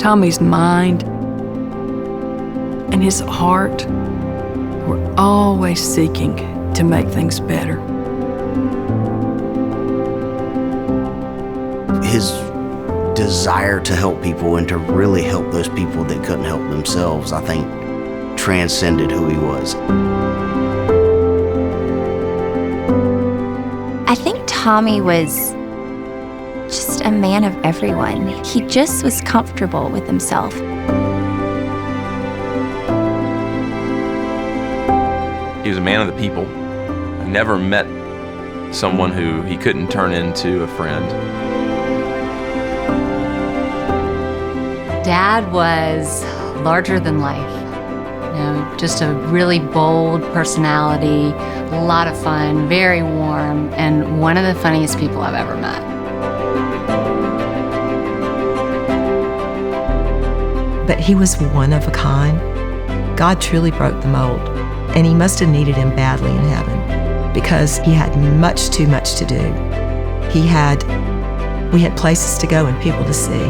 Tommy's mind and his heart were always seeking to make things better. His desire to help people and to really help those people that couldn't help themselves, I think, transcended who he was. I think Tommy was just a man of everyone. He just was comfortable with himself. He was a man of the people. I never met someone who he couldn't turn into a friend. Dad was larger than life. You know, just a really bold personality, a lot of fun, very warm, and one of the funniest people I've ever met. But he was one of a kind. God truly broke the mold, and he must have needed him badly in heaven because he had much too much to do. We had places to go and people to see.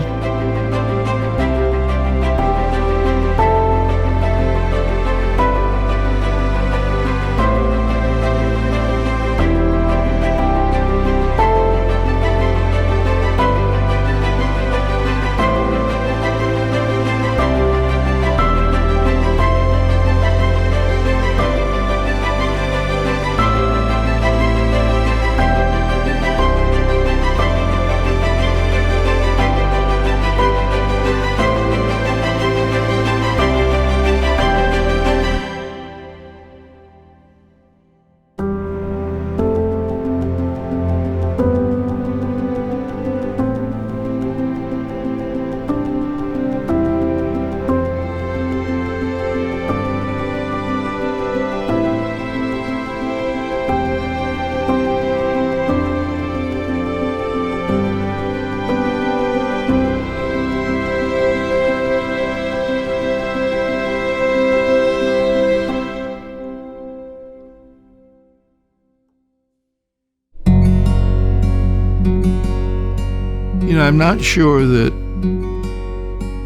I'm not sure that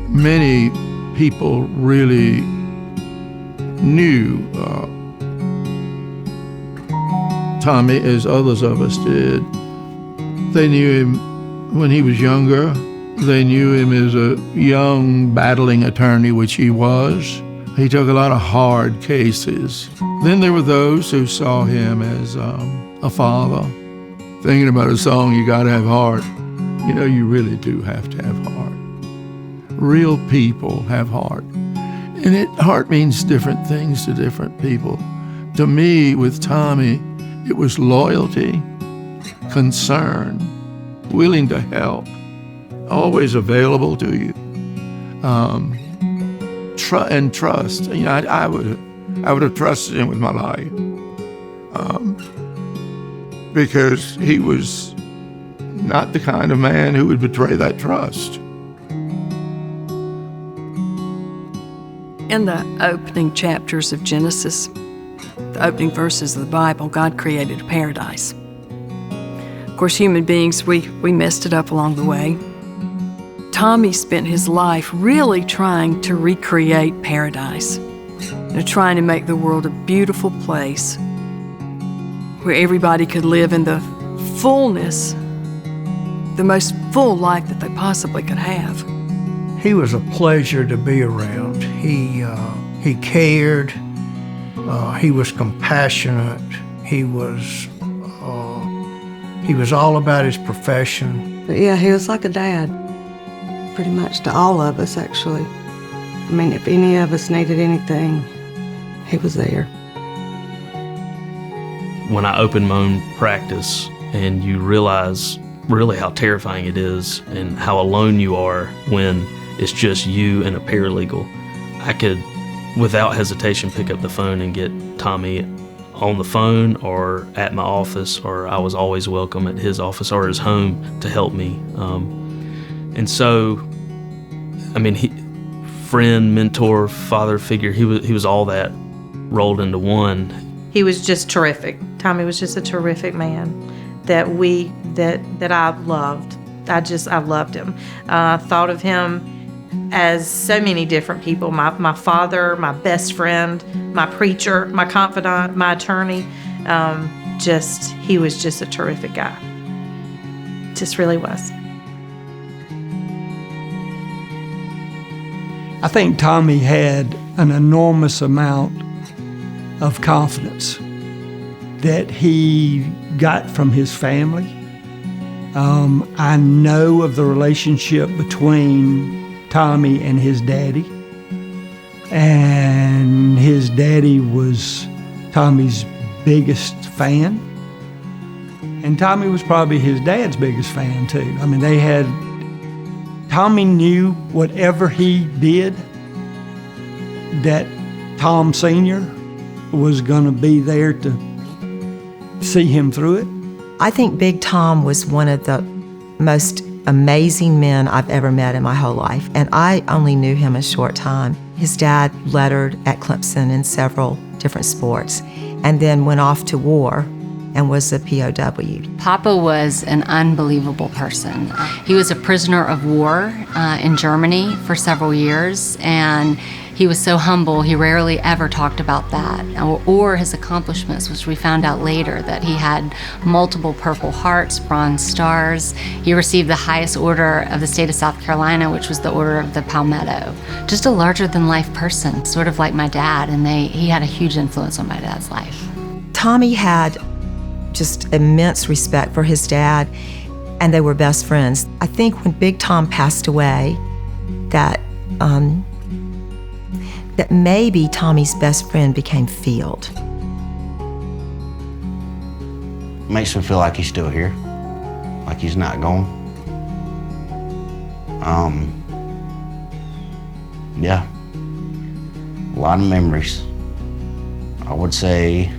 many people really knew Tommy as others of us did. They knew him when he was younger. They knew him as a young, battling attorney, which he was. He took a lot of hard cases. Then there were those who saw him as a father. Thinking about a song, You Gotta Have Heart. You know, you really do have to have heart. Real people have heart. And heart means different things to different people. To me, with Tommy, it was loyalty, concern, willing to help, always available to you, and trust. You know, I would have trusted him with my life because he was not the kind of man who would betray that trust. In the opening chapters of Genesis, the opening verses of the Bible, God created a paradise. Of course, human beings, we messed it up along the way. Tommy spent his life really trying to recreate paradise, trying to make the world a beautiful place where everybody could live in the fullness, the most full life that they possibly could have. He was a pleasure to be around. He cared. He was compassionate. He was all about his profession. But yeah, he was like a dad, pretty much to all of us, actually. I mean, if any of us needed anything, he was there. When I opened my own practice and you realize really how terrifying it is and how alone you are when it's just you and a paralegal, I could, without hesitation, pick up the phone and get Tommy on the phone or at my office, or I was always welcome at his office or his home to help me. And so, I mean, friend, mentor, father figure, he was all that rolled into one. He was just terrific. Tommy was just a terrific man that I loved. I loved him. I thought of him as so many different people. My father, my best friend, my preacher, my confidant, my attorney. He was just a terrific guy. Just really was. I think Tommy had an enormous amount of confidence that he got from his family. I know of the relationship between Tommy and his daddy. And his daddy was Tommy's biggest fan. And Tommy was probably his dad's biggest fan too. I mean, Tommy knew whatever he did, that Tom Sr. was going to be there to see him through it. I think Big Tom was one of the most amazing men I've ever met in my whole life, and I only knew him a short time. His dad lettered at Clemson in several different sports, and then went off to war and was a POW. Papa was an unbelievable person. He was a prisoner of war in Germany for several years, and he was so humble, he rarely ever talked about that or his accomplishments, which we found out later, that he had multiple Purple Hearts, Bronze Stars. He received the highest order of the state of South Carolina, which was the Order of the Palmetto. Just a larger-than-life person, sort of like my dad, and he had a huge influence on my dad's life. Tommy had just immense respect for his dad, and they were best friends. I think when Big Tom passed away, that maybe Tommy's best friend became Field. Makes me feel like he's still here, like he's not gone. Yeah, a lot of memories. I would say,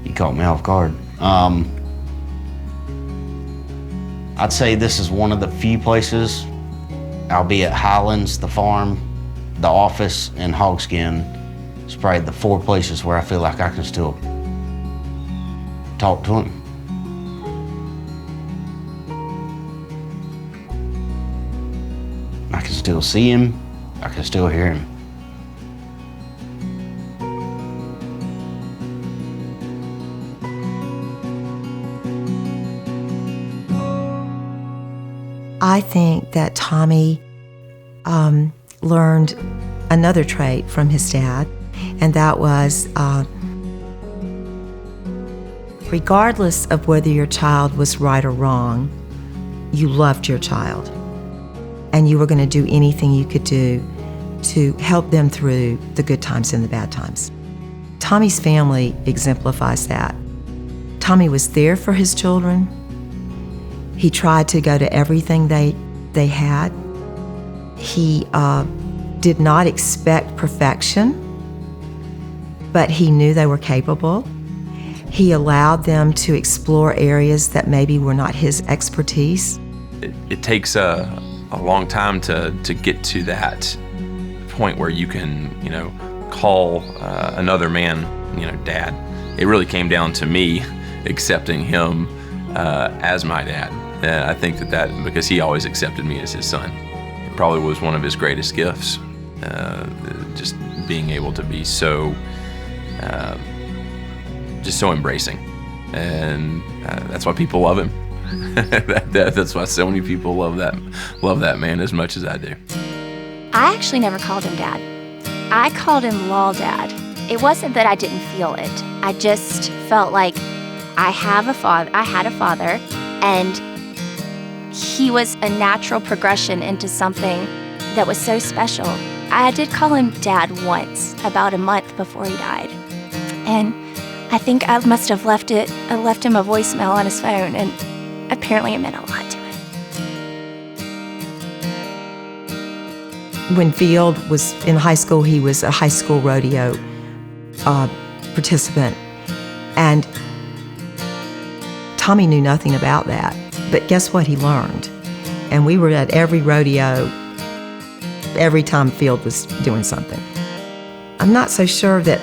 you caught me off guard. I'd say this is one of the few places, albeit Highlands, the farm, the office, and Hogskin, it's probably the 4 places where I feel like I can still talk to him. I can still see him, I can still hear him. I think that Tommy learned another trait from his dad, and that was regardless of whether your child was right or wrong, you loved your child, and you were going to do anything you could do to help them through the good times and the bad times. Tommy's family exemplifies that. Tommy was there for his children. He tried to go to everything they had. He did not expect perfection, but he knew they were capable. He allowed them to explore areas that maybe were not his expertise. It takes a long time to get to that point where you can, call another man, dad. It really came down to me accepting him as my dad. And I think that because he always accepted me as his son, it probably was one of his greatest gifts. Just being able to be so, just so embracing, and that's why people love him. That's why so many people love that man as much as I do. I actually never called him Dad. I called him Law Dad. It wasn't that I didn't feel it. I just felt like I had a father, and he was a natural progression into something that was so special. I did call him Dad once, about a month before he died. And I think I must have left him a voicemail on his phone, and apparently it meant a lot to him. When Field was in high school, he was a high school rodeo participant. And Tommy knew nothing about that. But guess what he learned? And we were at every rodeo every time Field was doing something. I'm not so sure that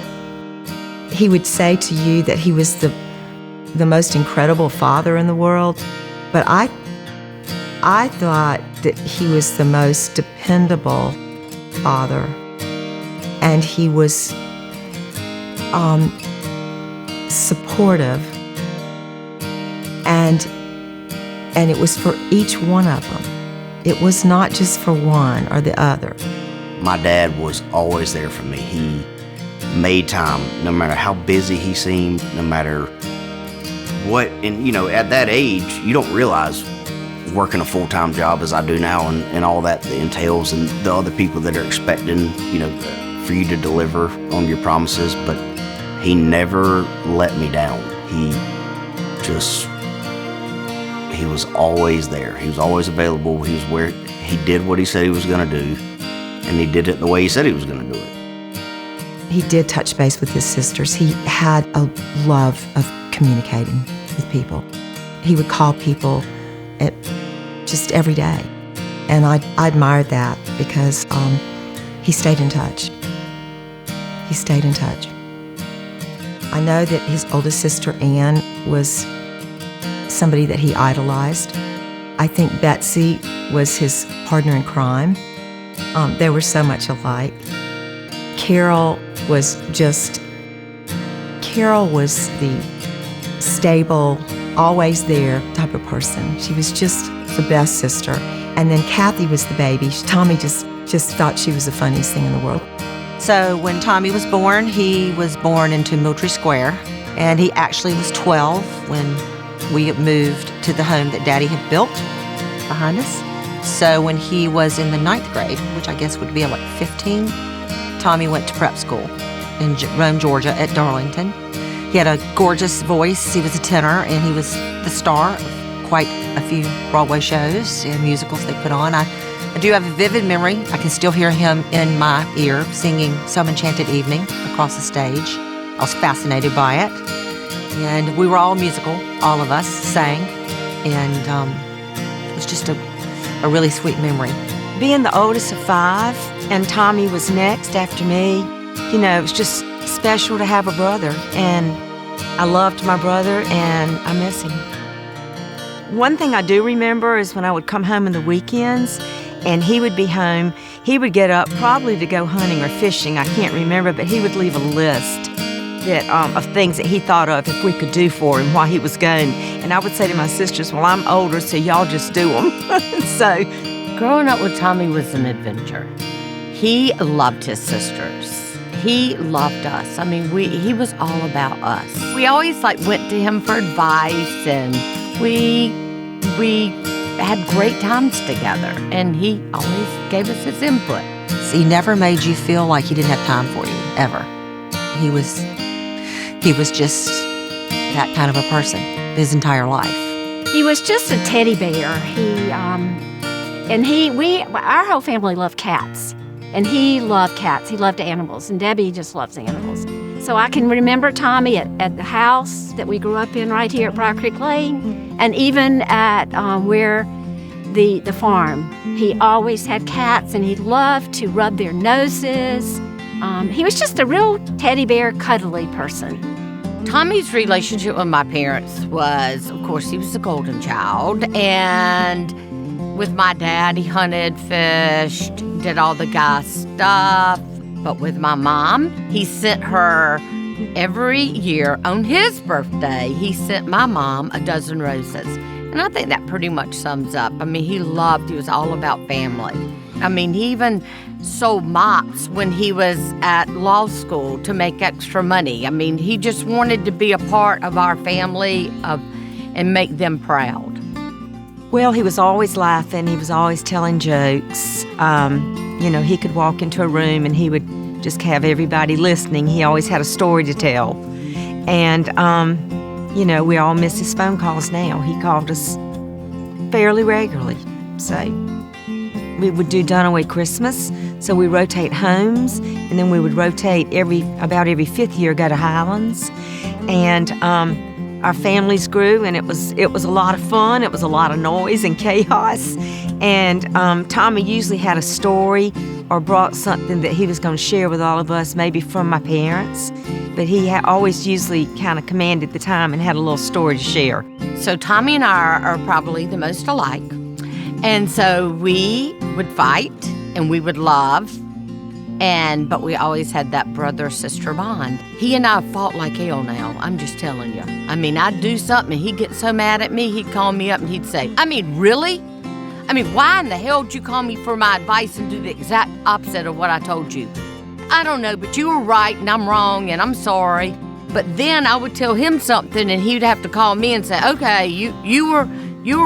he would say to you that he was the most incredible father in the world, but I I thought that he was the most dependable father, and he was supportive, and it was for each one of them. It was not just for one or the other. My dad was always there for me. He made time, no matter how busy he seemed, no matter what. And, you know, at that age, you don't realize working a full-time job as I do now and all that entails, and the other people that are expecting, you know, for you to deliver on your promises. But he never let me down. He was always there. He was always available. He was where he did what he said he was going to do, and he did it the way he said he was going to do it. He did touch base with his sisters. He had a love of communicating with people. He would call people just every day, and I admired that because he stayed in touch. He stayed in touch. I know that his oldest sister, Ann, was somebody that he idolized. I think Betsy was his partner in crime. They were so much alike. Carol was the stable, always there type of person. She was just the best sister. And then Kathy was the baby. Tommy just thought she was the funniest thing in the world. So when Tommy was born, he was born into Military Square, and he actually was 12 when we moved to the home that Daddy had built behind us. So when he was in the 9th grade, which I guess would be like 15, Tommy went to prep school in Rome, Georgia at Darlington. He had a gorgeous voice. He was a tenor, and he was the star of quite a few Broadway shows and musicals they put on. I do have a vivid memory. I can still hear him in my ear singing Some Enchanted Evening across the stage. I was fascinated by it. And we were all musical, all of us sang. And it was just a really sweet memory. Being the oldest of 5, and Tommy was next after me, you know, it was just special to have a brother. And I loved my brother, and I miss him. One thing I do remember is when I would come home on the weekends, and he would be home. He would get up probably to go hunting or fishing, I can't remember, but he would leave a list of things that he thought of if we could do for him while he was gone. And I would say to my sisters, well, I'm older, so y'all just do them. So, growing up with Tommy was an adventure. He loved his sisters. He loved us. I mean, he was all about us. We always went to him for advice, and we had great times together, and he always gave us his input. He never made you feel like he didn't have time for you, ever. He was just that kind of a person his entire life. He was just a teddy bear. Our whole family loved cats, and he loved cats. He loved animals, and Debbie just loves animals. So I can remember Tommy at the house that we grew up in right here at Briar Creek Lane, and even at where the farm. He always had cats, and he loved to rub their noses. He was just a real teddy bear, cuddly person. Tommy's relationship with my parents was, of course, he was the golden child, and with my dad, he hunted, fished, did all the guy stuff. But with my mom, he sent her every year on his birthday, he sent my mom a dozen roses. And I think that pretty much sums up. I mean, he was all about family. I mean, he even sold mops when he was at law school to make extra money. I mean, he just wanted to be a part of our family and make them proud. Well, he was always laughing. He was always telling jokes. He could walk into a room and he would just have everybody listening. He always had a story to tell. And, we all miss his phone calls now. He called us fairly regularly. So we would do Dunaway Christmas. So we rotate homes, and then we would rotate about every 5th year, go to Highlands. And our families grew, and it was a lot of fun. It was a lot of noise and chaos. And Tommy usually had a story or brought something that he was going to share with all of us, maybe from my parents. But he always usually kind of commanded the time and had a little story to share. So Tommy and I are probably the most alike. And so we would fight and we would love, but we always had that brother-sister bond. He and I fought like hell now, I'm just telling you. I mean, I'd do something and he'd get so mad at me, he'd call me up and he'd say, I mean, really? I mean, why in the hell did you call me for my advice and do the exact opposite of what I told you? I don't know, but you were right and I'm wrong and I'm sorry. But then I would tell him something and he'd have to call me and say, okay, you were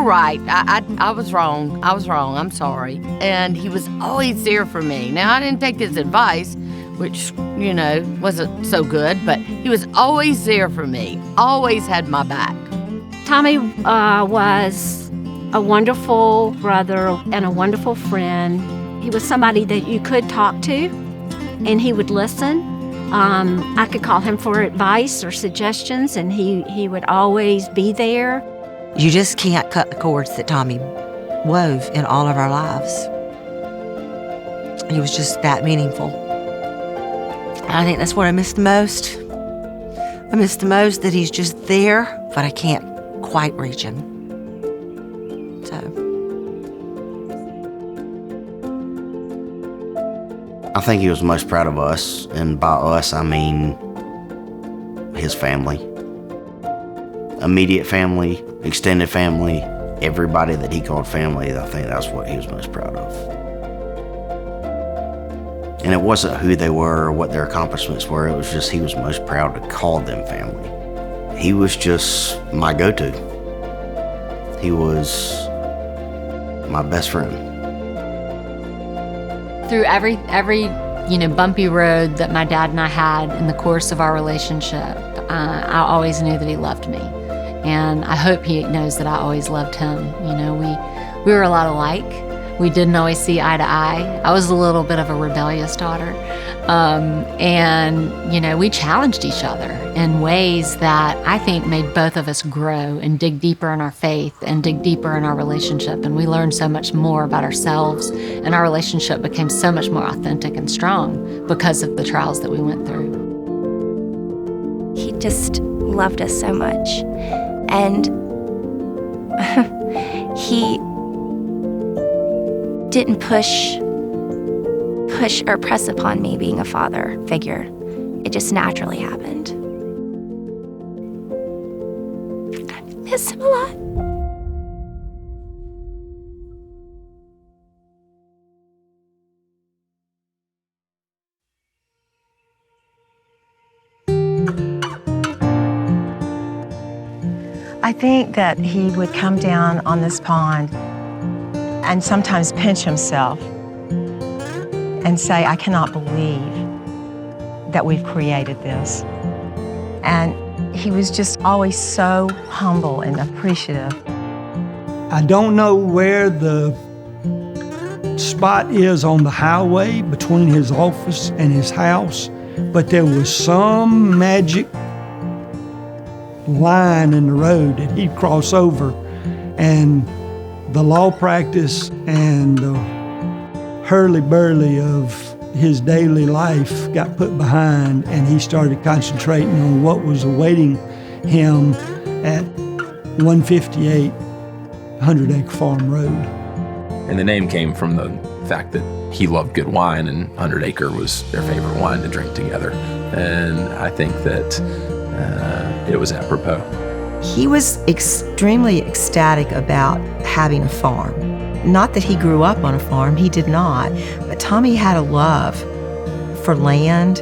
right. I was wrong. I'm sorry. And he was always there for me. Now, I didn't take his advice, which, wasn't so good, but he was always there for me, always had my back. Tommy was a wonderful brother and a wonderful friend. He was somebody that you could talk to, and he would listen. I could call him for advice or suggestions, and he would always be there. You just can't cut the cords that Tommy wove in all of our lives. He was just that meaningful. And I think that's what I miss the most. I miss the most that he's just there, but I can't quite reach him. So. I think he was most proud of us, and by us, I mean his family. Immediate family, extended family, everybody that he called family, I think that's what he was most proud of. And it wasn't who they were or what their accomplishments were, it was just he was most proud to call them family. He was just my go-to. He was my best friend. Through every bumpy road that my dad and I had in the course of our relationship, I always knew that he loved me. And I hope he knows that I always loved him. We were a lot alike. We didn't always see eye to eye. I was a little bit of a rebellious daughter. We challenged each other in ways that I think made both of us grow and dig deeper in our faith and dig deeper in our relationship. And we learned so much more about ourselves, and our relationship became so much more authentic and strong because of the trials that we went through. He just loved us so much. And he didn't push or press upon me being a father figure. It just naturally happened. I miss him a lot. I think that he would come down on this pond and sometimes pinch himself and say, I cannot believe that we've created this. And he was just always so humble and appreciative. I don't know where the spot is on the highway between his office and his house, but there was some magic line in the road that he'd cross over, and the law practice and the hurly-burly of his daily life got put behind, and he started concentrating on what was awaiting him at 158 100 Acre Farm Road. And the name came from the fact that he loved good wine, and 100 Acre was their favorite wine to drink together. And I think that it was apropos. He was extremely ecstatic about having a farm. Not that he grew up on a farm, he did not, but Tommy had a love for land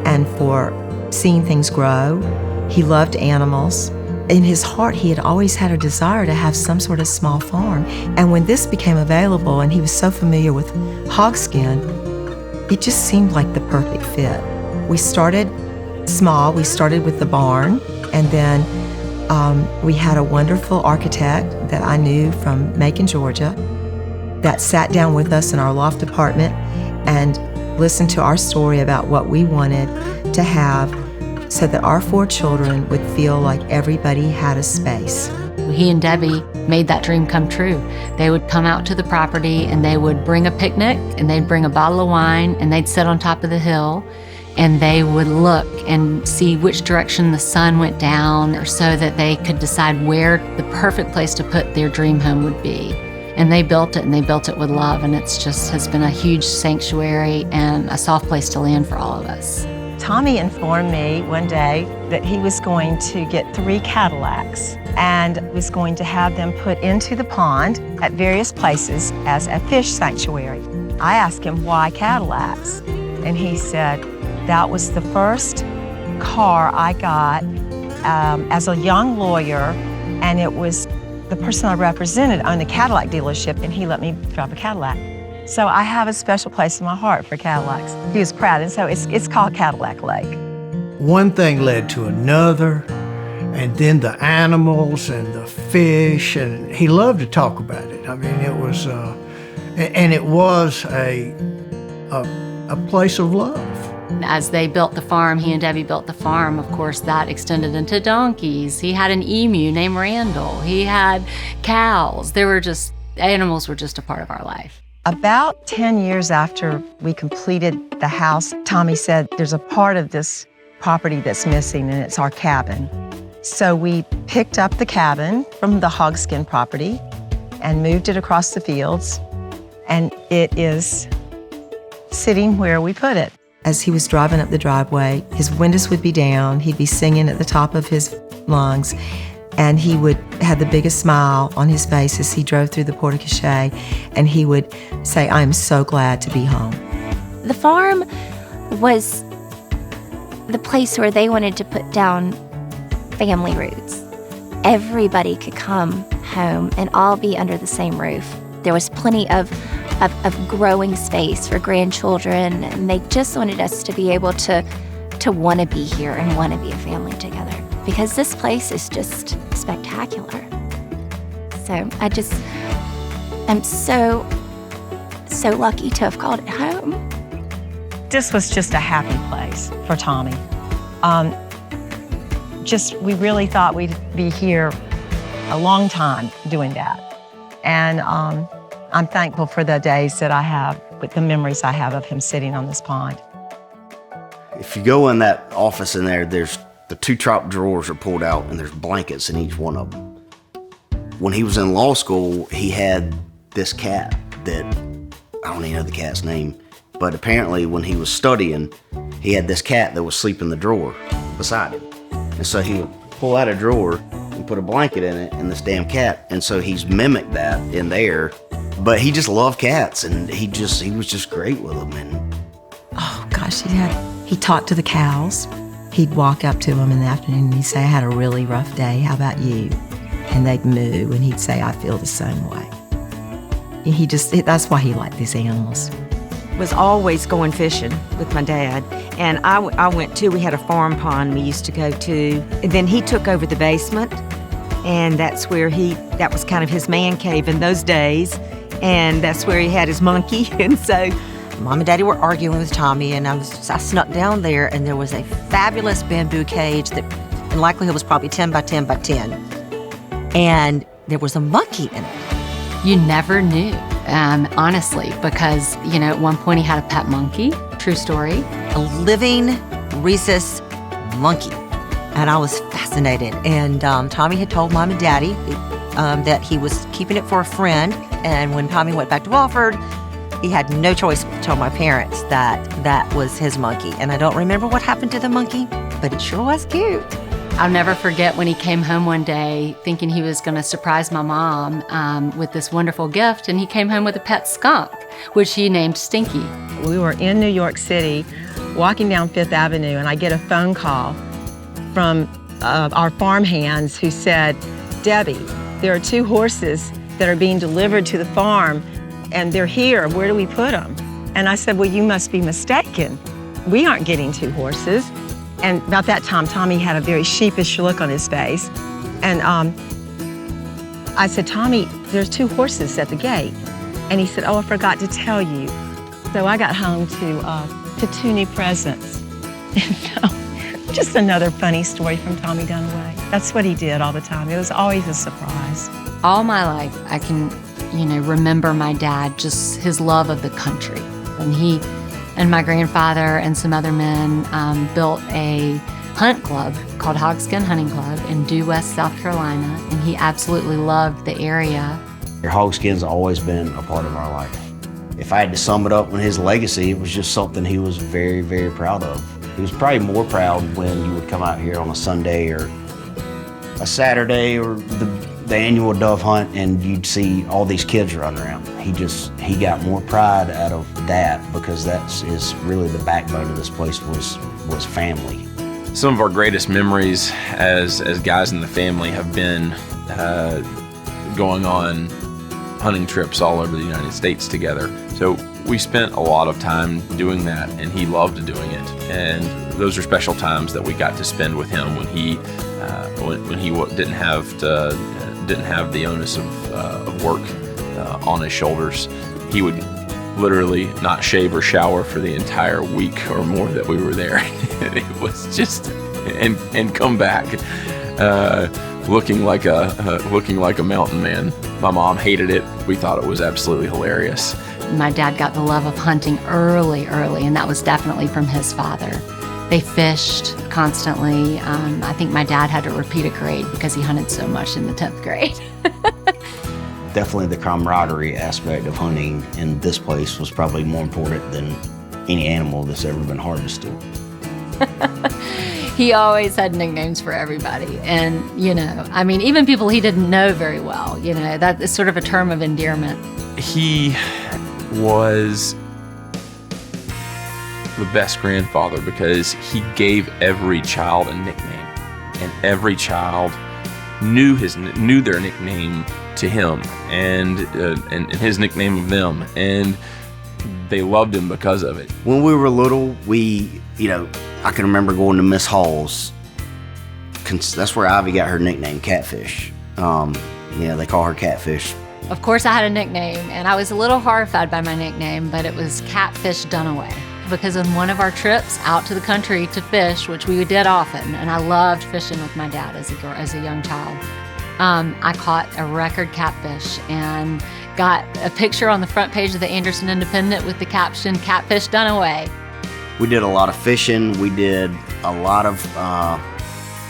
and for seeing things grow. He loved animals. In his heart, he had always had a desire to have some sort of small farm. And when this became available and he was so familiar with hogskin, it just seemed like the perfect fit. We started small. We started with the barn, and then we had a wonderful architect that I knew from Macon, Georgia, that sat down with us in our loft apartment and listened to our story about what we wanted to have so that our 4 children would feel like everybody had a space. He and Debbie made that dream come true. They would come out to the property and they would bring a picnic and they'd bring a bottle of wine and they'd sit on top of the hill and they would look and see which direction the sun went down, or so that they could decide where the perfect place to put their dream home would be. And they built it, and they built it with love, and it's just has been a huge sanctuary and a soft place to land for all of us. Tommy informed me one day that he was going to get 3 Cadillacs and was going to have them put into the pond at various places as a fish sanctuary. I asked him why Cadillacs, and he said that was the first car I got as a young lawyer, and it was the person I represented owned a Cadillac dealership, and he let me drive a Cadillac. So I have a special place in my heart for Cadillacs. He was proud, and so it's called Cadillac Lake. One thing led to another, and then the animals and the fish, and he loved to talk about it. I mean, it was, and it was a place of love. As they built the farm, he and Debbie built the farm, of course, that extended into donkeys. He had an emu named Randall. He had cows. Animals were just a part of our life. About 10 years after we completed the house, Tommy said, there's a part of this property that's missing, and it's our cabin. So we picked up the cabin from the hogskin property and moved it across the fields, and it is sitting where we put it. As he was driving up the driveway, his windows would be down, he'd be singing at the top of his lungs, and he would have the biggest smile on his face as he drove through the porte-cochere, and he would say, I'm so glad to be home. The farm was the place where they wanted to put down family roots. Everybody could come home and all be under the same roof. There was plenty of growing space for grandchildren, and they just wanted us to be able to want to be here and want to be a family together, because this place is just spectacular. So I'm so lucky to have called it home. This was just a happy place for Tommy. We really thought we'd be here a long time doing that. And I'm thankful for the days that I have, with the memories I have of him sitting on this pond. If you go in that office in there, there's the 2 top drawers are pulled out, and there's blankets in each one of them. When he was in law school, he had this cat that, I don't even know the cat's name, but apparently when he was studying, he had this cat that would sleep in the drawer beside him. And so he would pull out a drawer and put a blanket in it and this damn cat. And so he's mimicked that in there. But he just loved cats, and he was just great with them. And oh gosh, he talked to the cows. He'd walk up to them in the afternoon and he'd say, I had a really rough day, how about you? And they'd moo, and he'd say, I feel the same way. And that's why he liked these animals. Was always going fishing with my dad, and I went too. We had a farm pond we used to go to, and then he took over the basement, and that's where that was kind of his man cave in those days, and that's where he had his monkey. And so Mom and Daddy were arguing with Tommy, and I snuck down there, and there was a fabulous bamboo cage that in likelihood was probably 10 by 10 by 10, and there was a monkey in it. You never knew. Honestly, because, at one point he had a pet monkey. True story. A living rhesus monkey. And I was fascinated. And Tommy had told Mom and Daddy that he was keeping it for a friend. And when Tommy went back to Wofford, he had no choice but to tell my parents that that was his monkey. And I don't remember what happened to the monkey, but it sure was cute. I'll never forget when he came home one day thinking he was going to surprise my mom with this wonderful gift, and he came home with a pet skunk, which he named Stinky. We were in New York City, walking down Fifth Avenue, and I get a phone call from our farmhands who said, Debbie, there are 2 horses that are being delivered to the farm, and they're here. Where do we put them? And I said, well, you must be mistaken. We aren't getting 2 horses. And about that time, Tommy had a very sheepish look on his face. And I said, Tommy, there's 2 horses at the gate. And he said, oh, I forgot to tell you. So I got home to 2 new presents. And so, just another funny story from Tommy Dunaway. That's what he did all the time. It was always a surprise. All my life, I can, remember my dad, just his love of the country. And he and my grandfather and some other men built a hunt club called Hogskin Hunting Club in Due West, South Carolina, and he absolutely loved the area. Hogskin's always been a part of our life. If I had to sum it up in his legacy, it was just something he was very, very proud of. He was probably more proud when you would come out here on a Sunday or a Saturday or the annual dove hunt and you'd see all these kids running around. He got more pride out of that because is really the backbone of this place was family. Some of our greatest memories as guys in the family have been going on hunting trips all over the United States together. So we spent a lot of time doing that, and he loved doing it. And those are special times that we got to spend with him when he didn't have the onus of work on his shoulders. He would literally not shave or shower for the entire week or more that we were there. It was just and come back looking like a mountain man. My mom hated it. We thought it was absolutely hilarious. My dad got the love of hunting early, and that was definitely from his father. They fished constantly. I think my dad had to repeat a grade because he hunted so much in the 10th grade. Definitely the camaraderie aspect of hunting in this place was probably more important than any animal that's ever been harvested. He always had nicknames for everybody. And, even people he didn't know very well, that is sort of a term of endearment. He was the best grandfather because he gave every child a nickname, and every child knew their nickname to him and his nickname of them, and they loved him because of it. When we were little, I can remember going to Miss Hall's. That's where Ivy got her nickname, Catfish. They call her Catfish. Of course, I had a nickname, and I was a little horrified by my nickname, but it was Catfish Dunaway. Because on one of our trips out to the country to fish, which we did often, and I loved fishing with my dad as a young child, I caught a record catfish and got a picture on the front page of the Anderson Independent with the caption, Catfish Dunaway. We did a lot of fishing. We did a lot of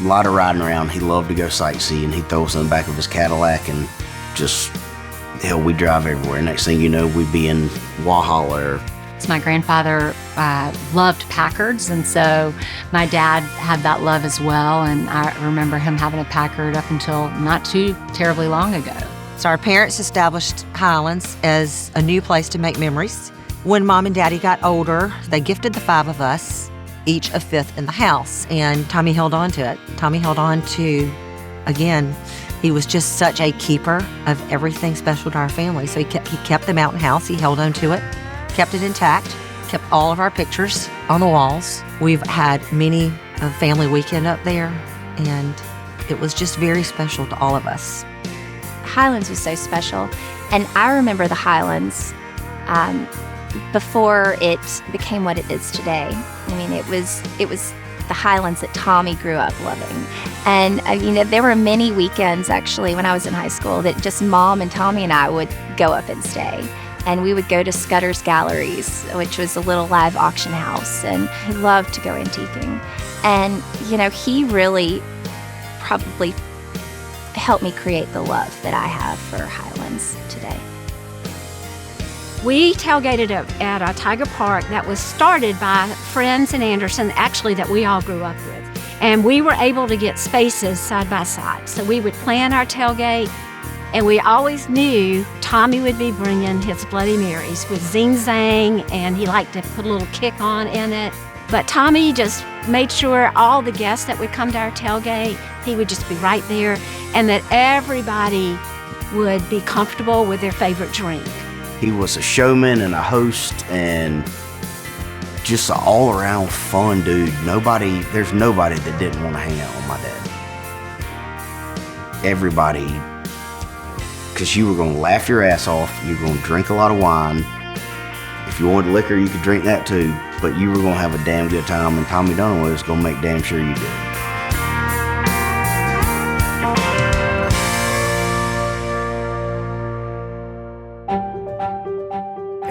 riding around. He loved to go sightseeing. He'd throw us in the back of his Cadillac and we'd drive everywhere. Next thing you know, we'd be in Walhalla. My grandfather loved Packards, and so my dad had that love as well, and I remember him having a Packard up until not too terribly long ago. So our parents established Highlands as a new place to make memories. When Mom and Daddy got older, they gifted the 5 of us each a 5th in the house, and Tommy held on to it. Tommy held on to, again, he was just such a keeper of everything special to our family. So he kept the mountain house. He held on to it, kept it intact, kept all of our pictures on the walls. We've had many a family weekend up there, and it was just very special to all of us. Highlands was so special, and I remember the Highlands before it became what it is today. I mean, it was the Highlands that Tommy grew up loving. And there were many weekends actually when I was in high school that just Mom and Tommy and I would go up and stay. And we would go to Scudder's Galleries, which was a little live auction house, and he loved to go antiquing. And, he really probably helped me create the love that I have for Highlands today. We tailgated at a Tiger Park that was started by friends in Anderson, actually, that we all grew up with. And we were able to get spaces side by side. So we would plan our tailgate, and we always knew Tommy would be bringing his Bloody Marys with Zing Zang, and he liked to put a little kick on in it. But Tommy just made sure all the guests that would come to our tailgate, he would just be right there, and that everybody would be comfortable with their favorite drink. He was a showman and a host and just an all-around fun dude. There's nobody that didn't want to hang out with my dad. Everybody, because you were going to laugh your ass off, you were going to drink a lot of wine. If you wanted liquor, you could drink that too, but you were going to have a damn good time, and Tommy Dunaway was going to make damn sure you did.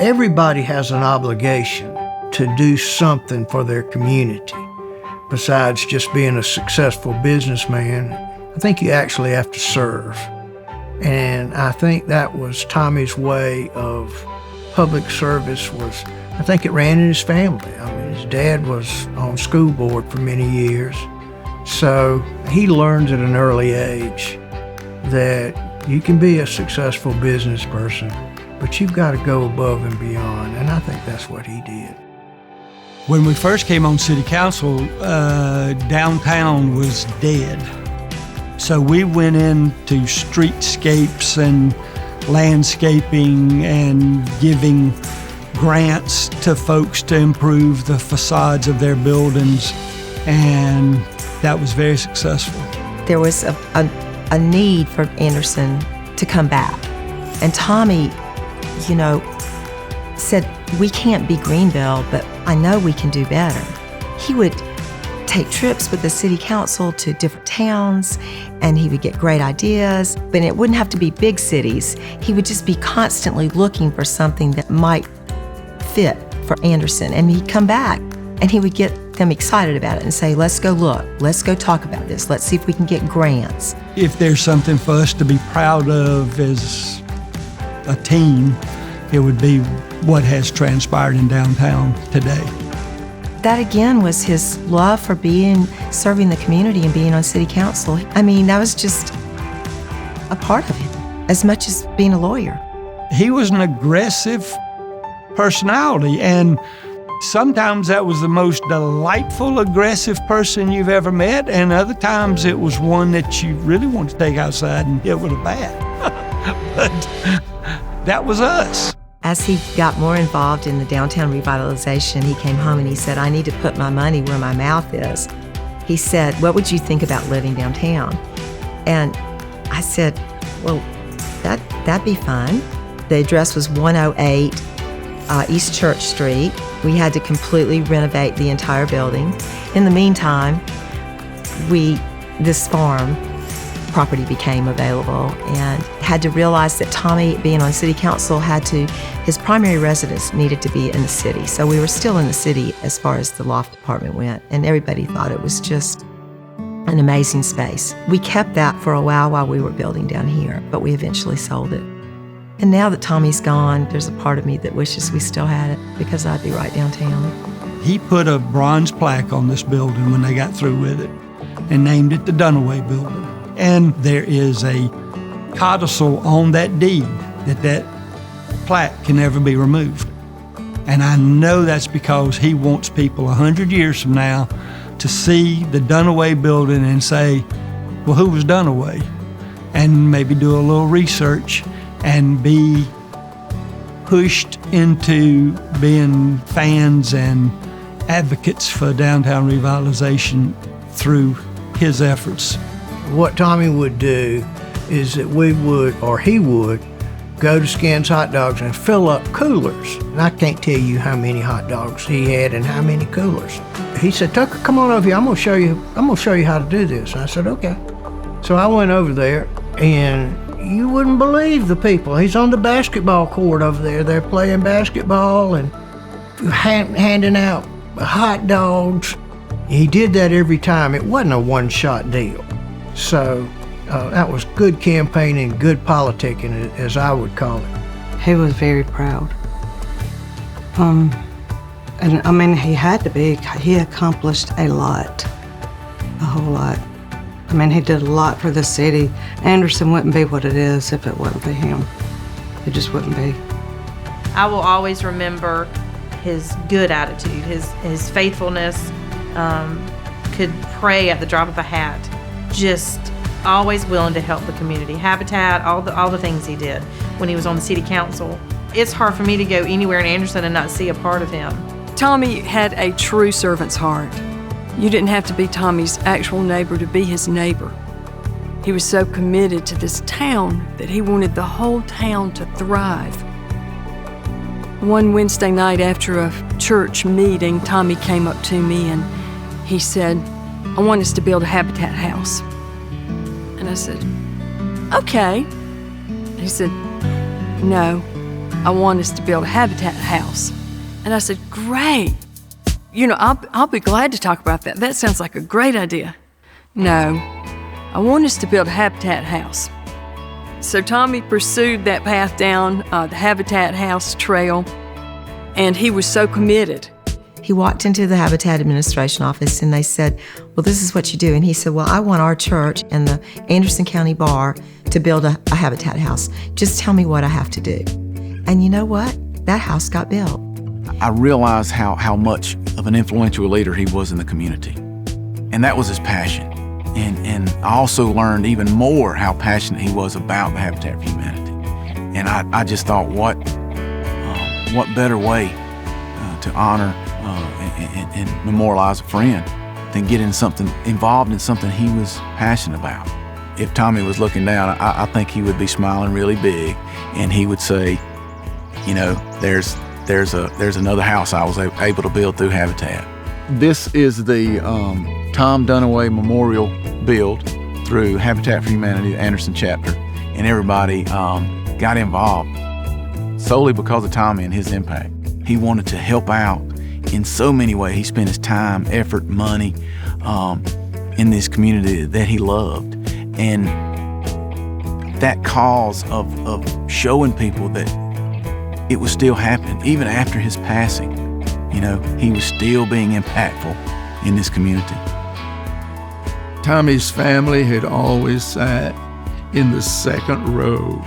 Everybody has an obligation to do something for their community. Besides just being a successful businessman, I think you actually have to serve. And I think that was Tommy's way of public service. I think it ran in his family. I mean, his dad was on school board for many years. So he learns at an early age that you can be a successful business person, but you've got to go above and beyond. And I think that's what he did. When we first came on city council, downtown was dead. So we went into streetscapes and landscaping and giving grants to folks to improve the facades of their buildings, and that was very successful. There was a need for Anderson to come back. And Tommy, said, we can't be Greenville, but I know we can do better. He would take trips with the city council to different towns, and he would get great ideas, but it wouldn't have to be big cities. He would just be constantly looking for something that might fit for Anderson. And he'd come back and he would get them excited about it and say, let's go look, let's go talk about this, let's see if we can get grants. If there's something for us to be proud of as a team, it would be what has transpired in downtown today. That again was his love for serving the community and being on city council. I mean, that was just a part of him, as much as being a lawyer. He was an aggressive personality, and sometimes that was the most delightful, aggressive person you've ever met, and other times it was one that you really want to take outside and hit with a bat. But that was us. As he got more involved in the downtown revitalization, he came home and he said, I need to put my money where my mouth is. He said, what would you think about living downtown? And I said, well, that'd be fun. The address was 108 East Church Street. We had to completely renovate the entire building. In the meantime, this farm property became available, and had to realize that Tommy, being on city council, his primary residence needed to be in the city. So we were still in the city as far as the loft department went, and everybody thought it was just an amazing space. We kept that for a while we were building down here, but we eventually sold it. And now that Tommy's gone, there's a part of me that wishes we still had it, because I'd be right downtown. He put a bronze plaque on this building when they got through with it and named it the Dunaway Building. And there is a codicil on that deed that plaque can never be removed. And I know that's because he wants people 100 years from now to see the Dunaway Building and say, well, who was Dunaway? And maybe do a little research and be pushed into being fans and advocates for downtown revitalization through his efforts. What Tommy would do is that he would go to Skin's Hot Dogs and fill up coolers. And I can't tell you how many hot dogs he had and how many coolers. He said, Tucker, come on over here. I'm gonna show you how to do this. And I said, okay. So I went over there, and you wouldn't believe the people. He's on the basketball court over there. They're playing basketball and handing out hot dogs. He did that every time. It wasn't a one-shot deal. So that was good campaigning, good politicking, as I would call it. He was very proud. And I mean, he had to be. He accomplished a lot, a whole lot. I mean, he did a lot for the city. Anderson wouldn't be what it is if it wasn't for him. It just wouldn't be. I will always remember his good attitude, his faithfulness, could pray at the drop of a hat, just always willing to help the community. Habitat, all the things he did when he was on the city council. It's hard for me to go anywhere in Anderson and not see a part of him. Tommy had a true servant's heart. You didn't have to be Tommy's actual neighbor to be his neighbor. He was so committed to this town that he wanted the whole town to thrive. One Wednesday night after a church meeting, Tommy came up to me and he said, I want us to build a Habitat house. And I said, okay. He said, no, I want us to build a Habitat house. And I said, great. I'll be glad to talk about that. That sounds like a great idea. No, I want us to build a Habitat house. So Tommy pursued that path down the Habitat House trail, and he was so committed. He walked into the Habitat Administration office and they said, well, this is what you do. And he said, well, I want our church and the Anderson County Bar to build a Habitat house. Just tell me what I have to do. And you know what? That house got built. I realized how much of an influential leader he was in the community. And that was his passion. And I also learned even more how passionate he was about the Habitat for Humanity. And I just thought, what better way to honor and memorialize a friend than get involved in something he was passionate about. If Tommy was looking down, I think he would be smiling really big, and he would say, you know, there's another house I was able to build through Habitat. This is the Tom Dunaway Memorial build through Habitat for Humanity, the Anderson chapter, and everybody got involved solely because of Tommy and his impact. He wanted to help out in so many ways. He spent his time, effort, money in this community that he loved. And that cause of showing people that it was still happening, even after his passing, you know, he was still being impactful in this community. Tommy's family had always sat in the second row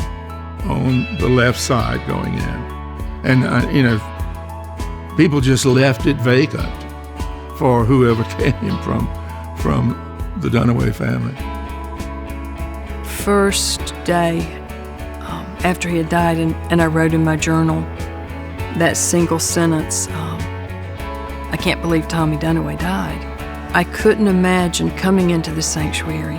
on the left side going in. And, you know, people just left it vacant for whoever came from the Dunaway family. First day after he had died, and I wrote in my journal that single sentence, I can't believe Tommy Dunaway died. I couldn't imagine coming into the sanctuary,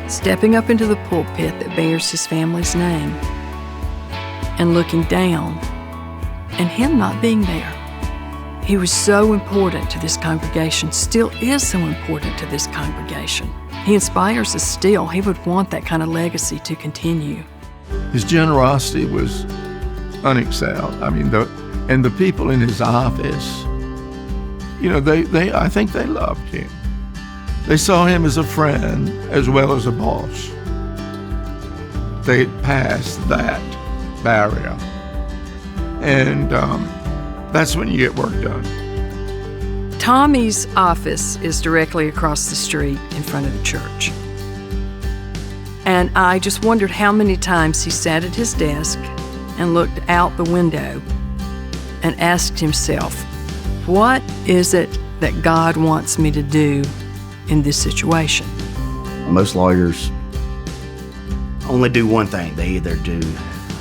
stepping up into the pulpit that bears his family's name, and looking down, and him not being there. He was so important to this congregation, still is so important to this congregation. He inspires us still. He would want that kind of legacy to continue. His generosity was unexcelled. I mean, the people in his office, you know, I think they loved him. They saw him as a friend as well as a boss. They had passed that barrier. And that's when you get work done. Tommy's office is directly across the street in front of the church. And I just wondered how many times he sat at his desk and looked out the window and asked himself, what is it that God wants me to do in this situation? Most lawyers only do one thing. They either do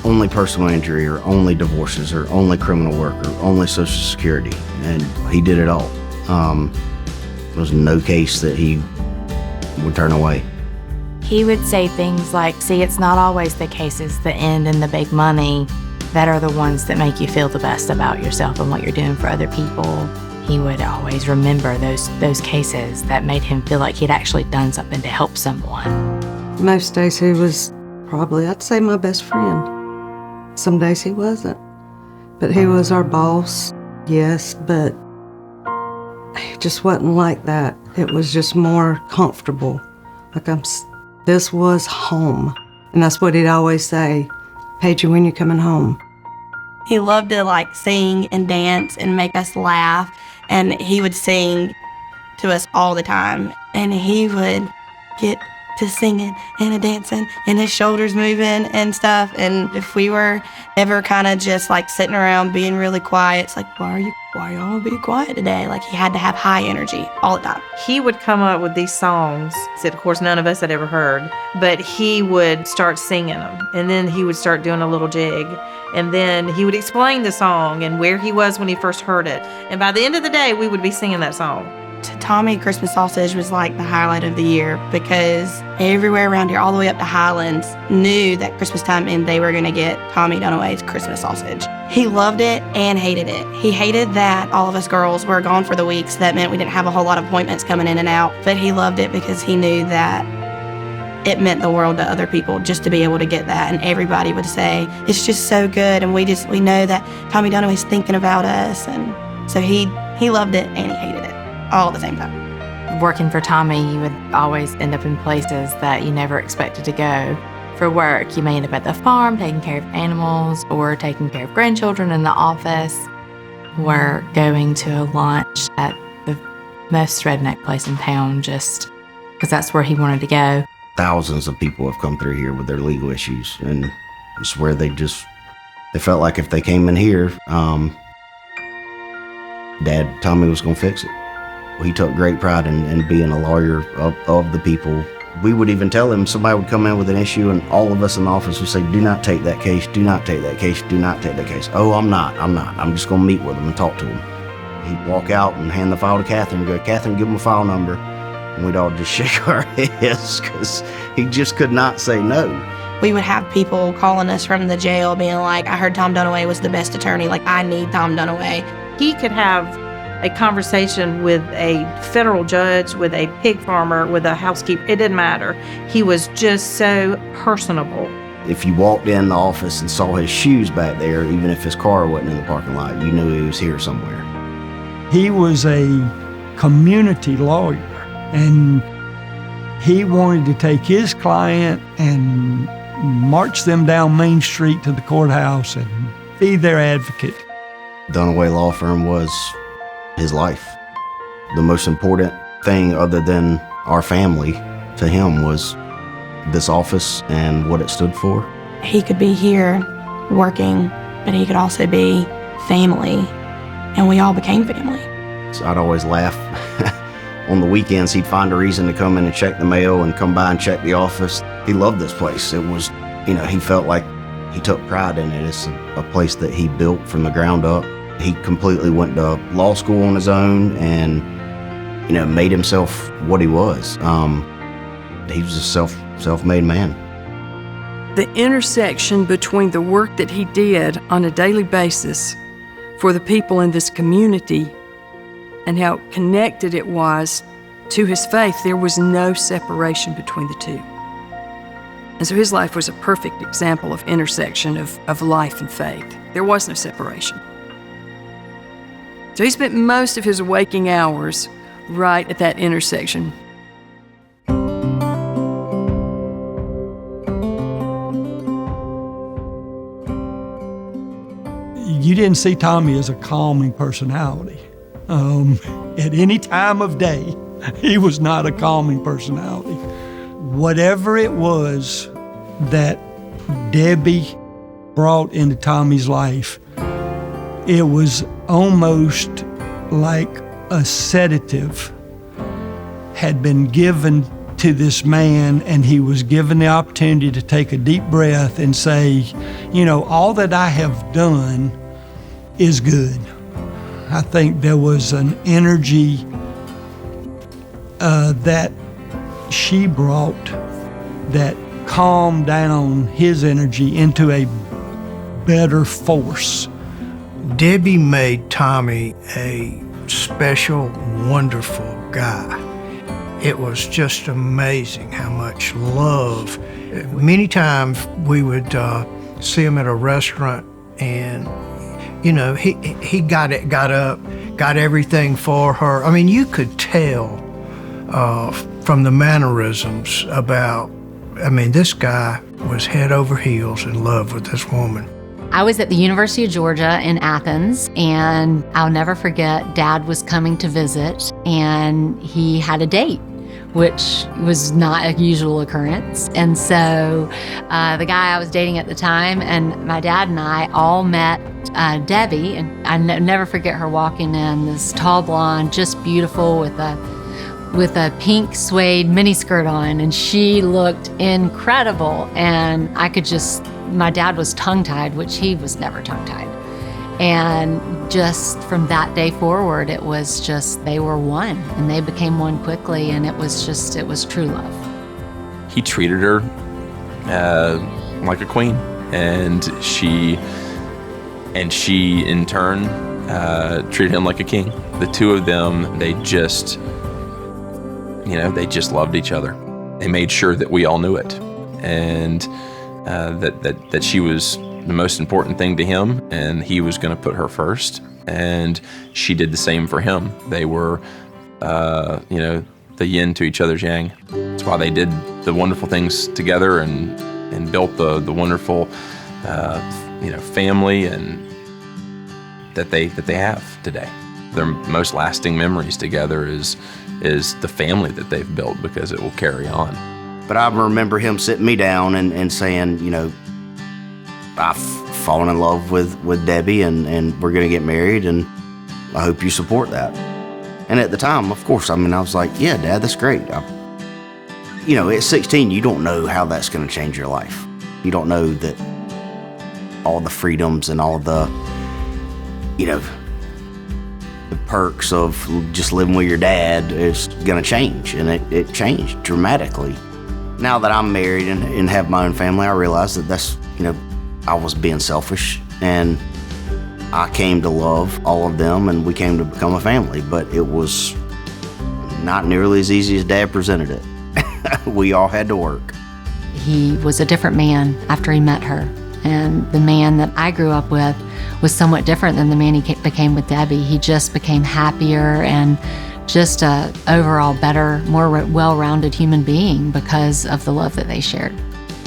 only personal injury or only divorces or only criminal work or only Social Security, and he did it all. There was no case that he would turn away. He would say things like, see, it's not always the cases that end in the big money that are the ones that make you feel the best about yourself and what you're doing for other people. He would always remember those cases that made him feel like he'd actually done something to help someone. Most days he was probably, I'd say, my best friend. Some days he wasn't. But he was our boss, yes, but he just wasn't like that. It was just more comfortable. Like this was home. And that's what he'd always say, Paige, when you coming home? He loved to like sing and dance and make us laugh. And he would sing to us all the time. And he would get to singing and dancing and his shoulders moving and stuff. And if we were ever kind of just like sitting around being really quiet, it's like, why are y'all being quiet today? Like he had to have high energy all the time. He would come up with these songs that of course none of us had ever heard, but he would start singing them, and then he would start doing a little jig, and then he would explain the song and where he was when he first heard it. And by the end of the day, we would be singing that song. To Tommy, Christmas sausage was like the highlight of the year because everywhere around here, all the way up to Highlands, knew that Christmas time and they were going to get Tommy Dunaway's Christmas sausage. He loved it and hated it. He hated that all of us girls were gone for the week, so that meant we didn't have a whole lot of appointments coming in and out. But he loved it because he knew that it meant the world to other people just to be able to get that. And everybody would say, it's just so good. And we know that Tommy Dunaway's thinking about us. And so he loved it and he hated it all at the same time. Working for Tommy, you would always end up in places that you never expected to go. for work. You may end up at the farm taking care of animals or taking care of grandchildren in the office or going to a lunch at the most redneck place in town just because that's where he wanted to go. Thousands of people have come through here with their legal issues, and it's where they felt like if they came in here, Dad, Tommy was going to fix it. He took great pride in being a lawyer of the people. We would even tell him somebody would come in with an issue, and all of us in the office would say, do not take that case, do not take that case, do not take that case. Oh, I'm not. I'm just going to meet with him and talk to him. He'd walk out and hand the file to Catherine and go, Catherine, give him a file number. And we'd all just shake our heads because he just could not say no. We would have people calling us from the jail being like, I heard Tom Dunaway was the best attorney. Like, I need Tom Dunaway. He could have a conversation with a federal judge, with a pig farmer, with a housekeeper. It didn't matter. He was just so personable. If you walked in the office and saw his shoes back there, even if his car wasn't in the parking lot, you knew he was here somewhere. He was a community lawyer, and he wanted to take his client and march them down Main Street to the courthouse and be their advocate. Dunaway Law Firm was his life. The most important thing other than our family to him was this office and what it stood for. He could be here working, but he could also be family, and we all became family. So I'd always laugh. On the weekends, he'd find a reason to come in and check the mail and come by and check the office. He loved this place. It was, he felt like he took pride in it. It's a place that he built from the ground up. He completely went to law school on his own and, made himself what he was. He was a self-made man. The intersection between the work that he did on a daily basis for the people in this community and how connected it was to his faith, there was no separation between the two. And so his life was a perfect example of intersection of life and faith. There was no separation. So he spent most of his waking hours right at that intersection. You didn't see Tommy as a calming personality. At any time of day, he was not a calming personality. Whatever it was that Debbie brought into Tommy's life, it was almost like a sedative had been given to this man, and he was given the opportunity to take a deep breath and say, all that I have done is good. I think there was an energy that she brought that calmed down his energy into a better force. Debbie made Tommy a special, wonderful guy. It was just amazing how much love. Many times we would see him at a restaurant and he got up, got everything for her. I mean, you could tell from the mannerisms this guy was head over heels in love with this woman. I was at the University of Georgia in Athens, and I'll never forget, Dad was coming to visit, and he had a date, which was not a usual occurrence. And so the guy I was dating at the time and my dad and I all met Debbie, and I never forget her walking in, this tall blonde, just beautiful with a pink suede miniskirt on, and she looked incredible. And my dad was tongue-tied, which he was never tongue-tied. And just from that day forward, it was just, they were one, and they became one quickly, and it was true love. He treated her like a queen, and she in turn treated him like a king. The two of them, they just loved each other. They made sure that we all knew it, and that she was the most important thing to him, and he was going to put her first, and she did the same for him. They were, the yin to each other's yang. That's why they did the wonderful things together, and and built the wonderful family and that they have today. Their most lasting memories together is the family that they've built, because it will carry on. But I remember him sitting me down and saying, I've fallen in love with Debbie and we're gonna get married, and I hope you support that. And at the time, of course, I was like, yeah, Dad, that's great. At 16, you don't know how that's gonna change your life. You don't know that all the freedoms and all the perks of just living with your dad is gonna change, and it changed dramatically. Now that I'm married and have my own family, I realize that that's, I was being selfish, and I came to love all of them, and we came to become a family, but it was not nearly as easy as Dad presented it. We all had to work. He was a different man after he met her, and the man that I grew up with was somewhat different than the man he became with Debbie. He just became happier and just a overall better, more well-rounded human being because of the love that they shared.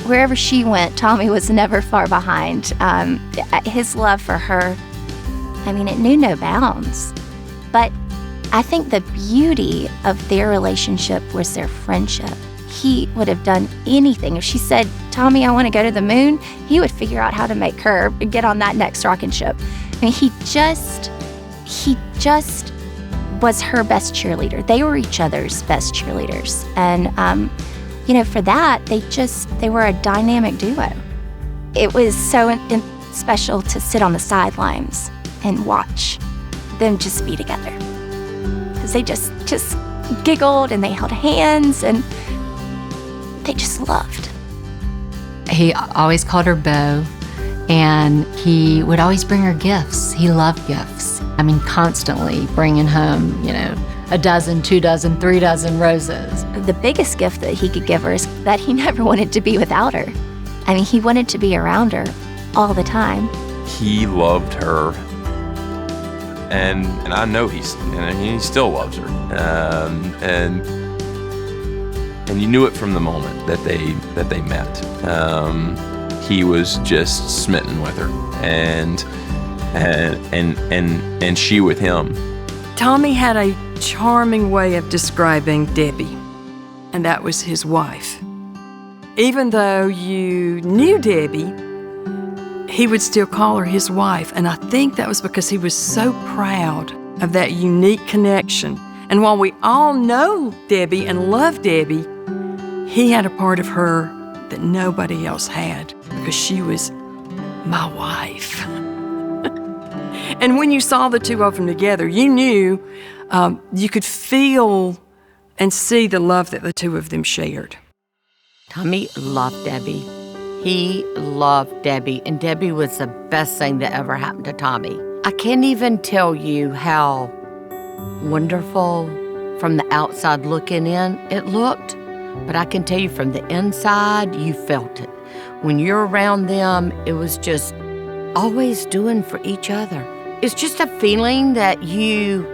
Wherever she went, Tommy was never far behind. His love for her, it knew no bounds. But I think the beauty of their relationship was their friendship. He would have done anything. If she said, Tommy, I want to go to the moon, he would figure out how to make her get on that next rocket ship. He just was her best cheerleader. They were each other's best cheerleaders. And, for that, they were a dynamic duo. It was so special to sit on the sidelines and watch them just be together. Because they just giggled and they held hands and they just loved. He always called her Beau, and he would always bring her gifts. He loved gifts. Constantly bringing home, a dozen, 2 dozen, 3 dozen roses. The biggest gift that he could give her is that he never wanted to be without her. He wanted to be around her all the time. He loved her, and I know he still loves her. And you knew it from the moment that they met. He was just smitten with her, and she with him. Tommy had a charming way of describing Debbie, and that was his wife. Even though you knew Debbie, he would still call her his wife, and I think that was because he was so proud of that unique connection. And while we all know Debbie and love Debbie, he had a part of her that nobody else had, because she was my wife. And when you saw the two of them together, you knew, you could feel and see the love that the two of them shared. Tommy loved Debbie. He loved Debbie, and Debbie was the best thing that ever happened to Tommy. I can't even tell you how wonderful from the outside looking in it looked, but I can tell you from the inside, you felt it. When you're around them, it was just always doing for each other. It's just a feeling that you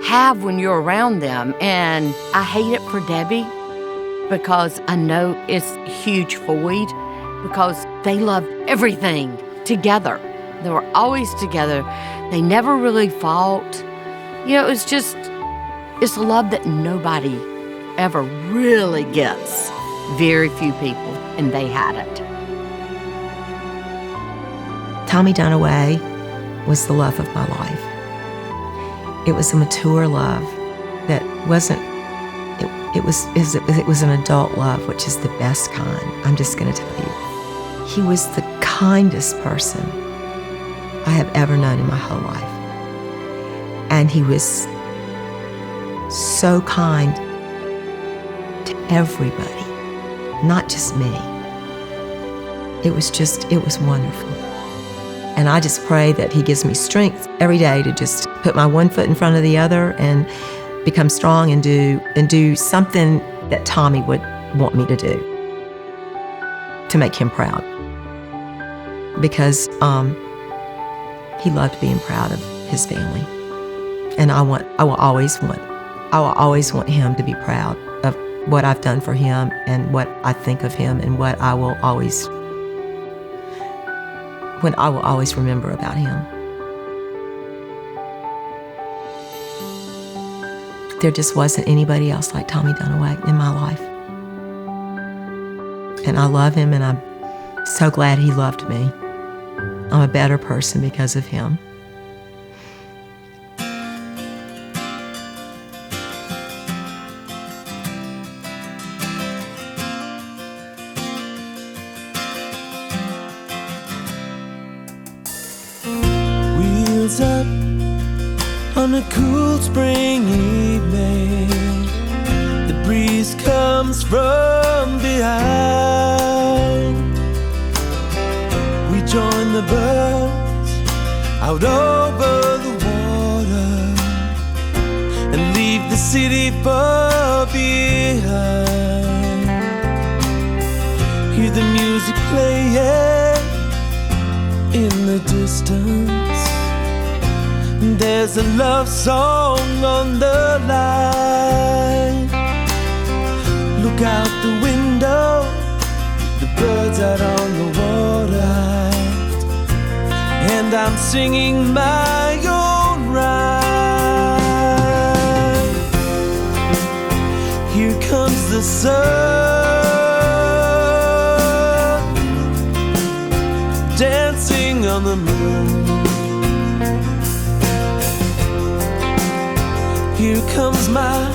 have when you're around them, and I hate it for Debbie because I know it's a huge void, because they loved everything together. They were always together. They never really fought. It's a love that nobody ever really gets. Very few people, and they had it. Tommy Dunaway was the love of my life. It was a mature love that wasn't, it was an adult love, which is the best kind. I'm just going to tell you. He was the kindest person I have ever known in my whole life. And he was so kind to everybody, not just me. It was wonderful. And I just pray that he gives me strength every day to just put my one foot in front of the other and become strong and do something that Tommy would want me to do to make him proud. Because he loved being proud of his family. And I will always want him to be proud of what I've done for him and what I think of him and what I will always remember about him. There just wasn't anybody else like Tommy Dunaway in my life. And I love him, and I'm so glad he loved me. I'm a better person because of him. Wheels up on a cool spring evening. The breeze comes from behind. We join the birds out over the water and leave the city far behind. Hear the music playing in the distance. There's a love song on the line. Look out the window, the birds out on the water, and I'm singing my own rhyme. Here comes the sun, dancing on the moon. Here comes my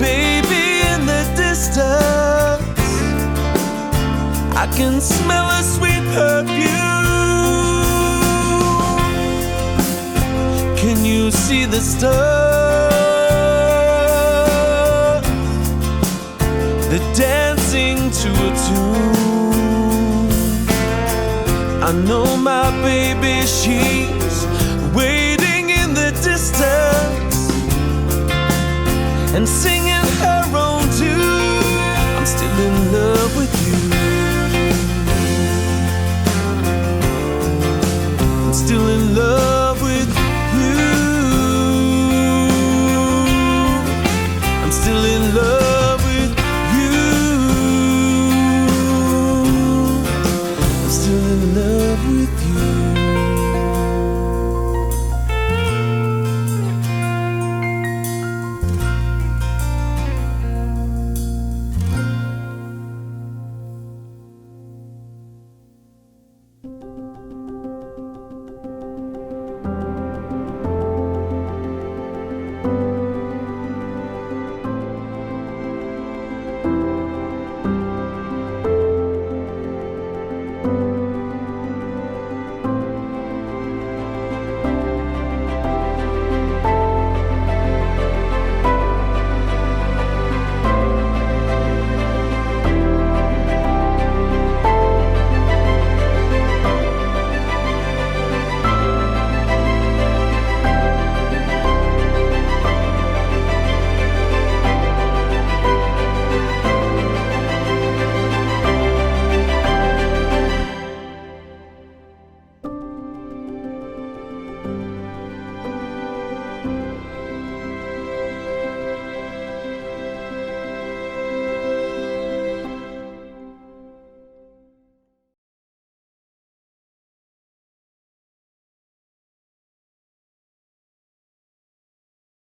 baby in the distance. I can smell a sweet perfume. Can you see the stars? They're dancing to a tune. I know my baby, she's waiting in the distance and singing her own tune. I'm still in love with you.